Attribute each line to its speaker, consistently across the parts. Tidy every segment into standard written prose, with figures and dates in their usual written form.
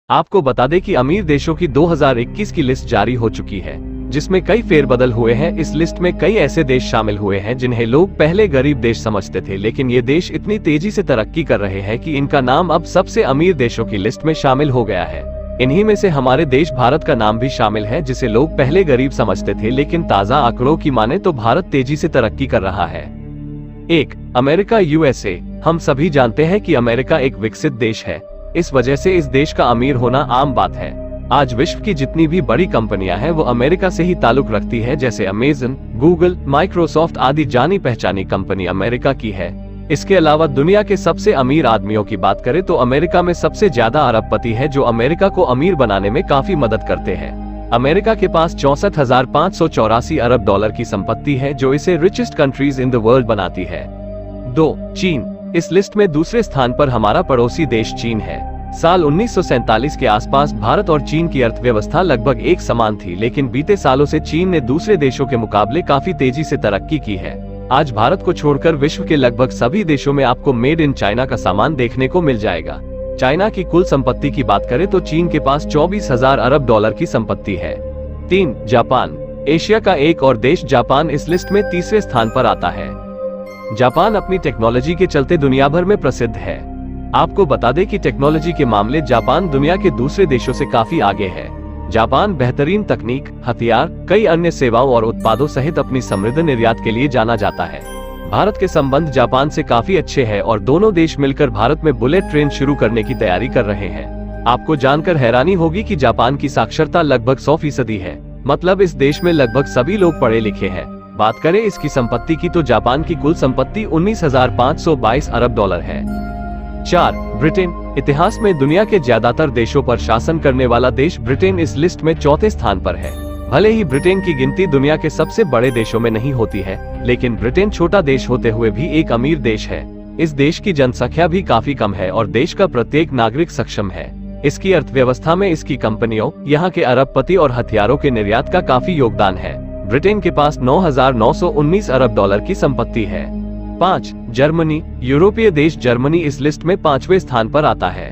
Speaker 1: आपको बता दें कि अमीर देशों की 2021 की लिस्ट जारी हो चुकी है, जिसमें कई फेरबदल हुए हैं। इस लिस्ट में कई ऐसे देश शामिल हुए हैं जिन्हें लोग पहले गरीब देश समझते थे, लेकिन ये देश इतनी तेजी से तरक्की कर रहे हैं कि इनका नाम अब सबसे अमीर देशों की लिस्ट में शामिल हो गया है। इन्हीं में से हमारे देश भारत का नाम भी शामिल है, जिसे लोग पहले गरीब समझते थे, लेकिन ताजा आंकड़ों की माने तो भारत तेजी से तरक्की कर रहा है। 1. America USA. हम सभी जानते हैं कि अमेरिका एक विकसित देश है, इस वजह से इस देश का अमीर होना आम बात है। आज विश्व की जितनी भी बड़ी कंपनियां हैं वो अमेरिका से ही ताल्लुक रखती है, जैसे अमेज़न, गूगल, माइक्रोसॉफ्ट आदि जानी पहचानी कंपनी अमेरिका की है। इसके अलावा दुनिया के सबसे अमीर आदमियों की बात करें तो अमेरिका में सबसे ज्यादा अरबपति है, जो अमेरिका को अमीर बनाने में काफी मदद करते हैं। अमेरिका के पास 64,584 अरब डॉलर की संपत्ति है, जो इसे richest countries in the world बनाती है। 2. चीन। इस लिस्ट में दूसरे स्थान पर हमारा पड़ोसी देश चीन है। साल 1947 के आसपास भारत और चीन की अर्थव्यवस्था लगभग एक समान थी, लेकिन बीते सालों से चीन ने दूसरे देशों के मुकाबले काफी तेजी से तरक्की की है। आज भारत को छोड़कर विश्व के लगभग सभी देशों में आपको मेड इन चाइना का सामान देखने को मिल जाएगा। चाइना की कुल संपत्ति की बात करें तो चीन के पास 24,000 अरब डॉलर की संपत्ति है। 3. जापान। एशिया का एक और देश जापान इस लिस्ट में तीसरे स्थान पर आता है। जापान अपनी टेक्नोलॉजी के चलते दुनिया भर में प्रसिद्ध है। आपको बता दें कि टेक्नोलॉजी के मामले जापान दुनिया के दूसरे देशों से काफी आगे है। जापान बेहतरीन तकनीक, हथियार, कई अन्य सेवाओं और उत्पादों सहित अपनी समृद्ध निर्यात के लिए जाना जाता है। भारत के संबंध जापान से काफी अच्छे हैं और दोनों देश मिलकर भारत में बुलेट ट्रेन शुरू करने की तैयारी कर रहे हैं। आपको जानकर हैरानी होगी कि जापान की साक्षरता लगभग 100% है, मतलब इस देश में लगभग सभी लोग पढ़े लिखे हैं। बात करें इसकी संपत्ति की तो जापान की कुल संपत्ति 19,522 अरब डॉलर है। 4. ब्रिटेन। इतिहास में दुनिया के ज्यादातर देशों पर शासन करने वाला देश ब्रिटेन इस लिस्ट में चौथे स्थान पर है। भले ही ब्रिटेन की गिनती दुनिया के सबसे बड़े देशों में नहीं होती है, लेकिन ब्रिटेन छोटा देश होते हुए भी एक अमीर देश है। इस देश की जनसंख्या भी काफी कम है और देश का प्रत्येक नागरिक सक्षम है। इसकी अर्थव्यवस्था में इसकी कंपनियों, यहाँ के अरबपति और हथियारों के निर्यात का काफी योगदान है। ब्रिटेन के पास 9,919 अरब डॉलर की संपत्ति है। 5. जर्मनी। यूरोपीय देश जर्मनी इस लिस्ट में 5वें स्थान पर आता है।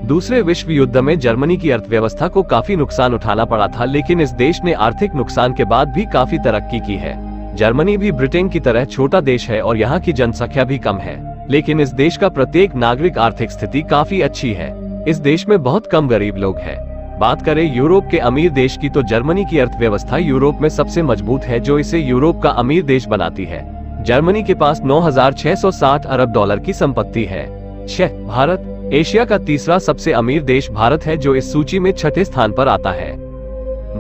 Speaker 1: दूसरे विश्व युद्ध में जर्मनी की अर्थव्यवस्था को काफी नुकसान उठाना पड़ा था, लेकिन इस देश ने आर्थिक नुकसान के बाद भी काफी तरक्की की है। जर्मनी भी ब्रिटेन की तरह छोटा देश है और यहाँ की जनसंख्या भी कम है, लेकिन इस देश का प्रत्येक नागरिक आर्थिक स्थिति काफी अच्छी है। इस देश में बहुत कम गरीब लोग हैं। बात करें यूरोप के अमीर देश की तो जर्मनी की अर्थव्यवस्था यूरोप में सबसे मजबूत है, जो इसे यूरोप का अमीर देश बनाती है। जर्मनी के पास 9,660 अरब डॉलर की संपत्ति है। 6. भारत। एशिया का तीसरा सबसे अमीर देश भारत है, जो इस सूची में 6ठे स्थान पर आता है।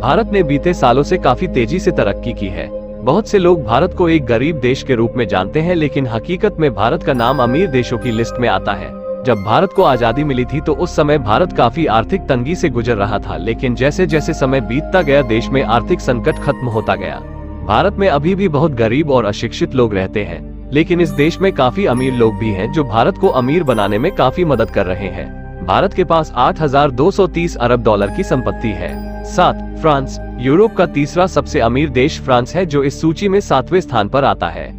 Speaker 1: भारत ने बीते सालों से काफी तेजी से तरक्की की है। बहुत से लोग भारत को एक गरीब देश के रूप में जानते हैं, लेकिन हकीकत में भारत का नाम अमीर देशों की लिस्ट में आता है। जब भारत को आजादी मिली थी तो उस समय भारत काफी आर्थिक तंगी से गुजर रहा था, लेकिन जैसे जैसे समय बीतता गया देश में आर्थिक संकट खत्म होता गया। भारत में अभी भी बहुत गरीब और अशिक्षित लोग रहते हैं, लेकिन इस देश में काफी अमीर लोग भी हैं जो भारत को अमीर बनाने में काफी मदद कर रहे हैं। भारत के पास 8,230 अरब डॉलर की संपत्ति है। 7. फ्रांस। यूरोप का तीसरा सबसे अमीर देश फ्रांस है, जो इस सूची में 7वें स्थान पर आता है।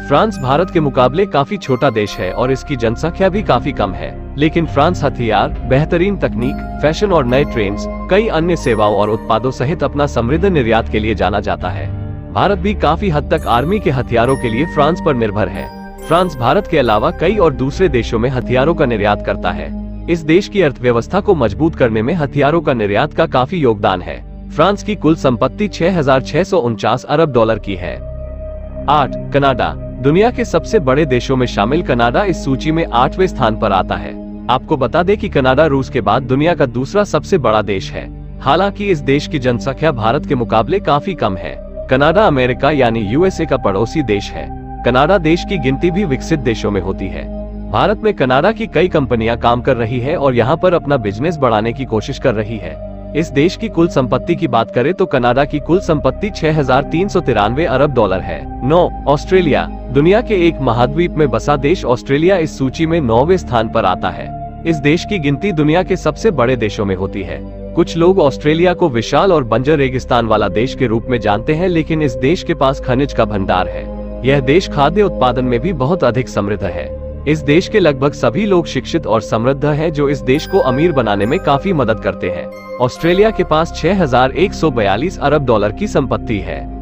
Speaker 1: फ्रांस भारत के मुकाबले काफी छोटा देश है और इसकी जनसंख्या भी काफी कम है, लेकिन फ्रांस हथियार, बेहतरीन तकनीक, फैशन और नए ट्रेंड्स, कई अन्य सेवाओं और उत्पादों सहित अपना समृद्ध निर्यात के लिए जाना जाता है। भारत भी काफी हद तक आर्मी के हथियारों के लिए फ्रांस पर निर्भर है। फ्रांस भारत के अलावा कई और दूसरे देशों में हथियारों का निर्यात करता है। इस देश की अर्थव्यवस्था को मजबूत करने में हथियारों का निर्यात का काफी योगदान है। फ्रांस की कुल संपत्ति 6,649 अरब डॉलर की है। 8. कनाडा। दुनिया के सबसे बड़े देशों में शामिल कनाडा इस सूची में 8वें स्थान पर आता है। आपको बता दें कि कनाडा रूस के बाद दुनिया का दूसरा सबसे बड़ा देश है। हालांकि इस देश की जनसंख्या भारत के मुकाबले काफी कम है। कनाडा अमेरिका यानी यूएसए का पड़ोसी देश है। कनाडा देश की गिनती भी विकसित देशों में होती है। भारत में कनाडा की कई कंपनियां काम कर रही है और यहाँ पर अपना बिजनेस बढ़ाने की कोशिश कर रही है। इस देश की कुल संपत्ति की बात करें तो कनाडा की कुल संपत्ति 6,393 अरब डॉलर है। 9. ऑस्ट्रेलिया। दुनिया के एक महाद्वीप में बसा देश ऑस्ट्रेलिया इस सूची में 9वें स्थान पर आता है। इस देश की गिनती दुनिया के सबसे बड़े देशों में होती है। कुछ लोग ऑस्ट्रेलिया को विशाल और बंजर रेगिस्तान वाला देश के रूप में जानते हैं, लेकिन इस देश के पास खनिज का भंडार है। यह देश खाद्य उत्पादन में भी बहुत अधिक समृद्ध है। इस देश के लगभग सभी लोग शिक्षित और समृद्ध हैं, जो इस देश को अमीर बनाने में काफी मदद करते हैं। ऑस्ट्रेलिया के पास 6,142 अरब डॉलर की संपत्ति है।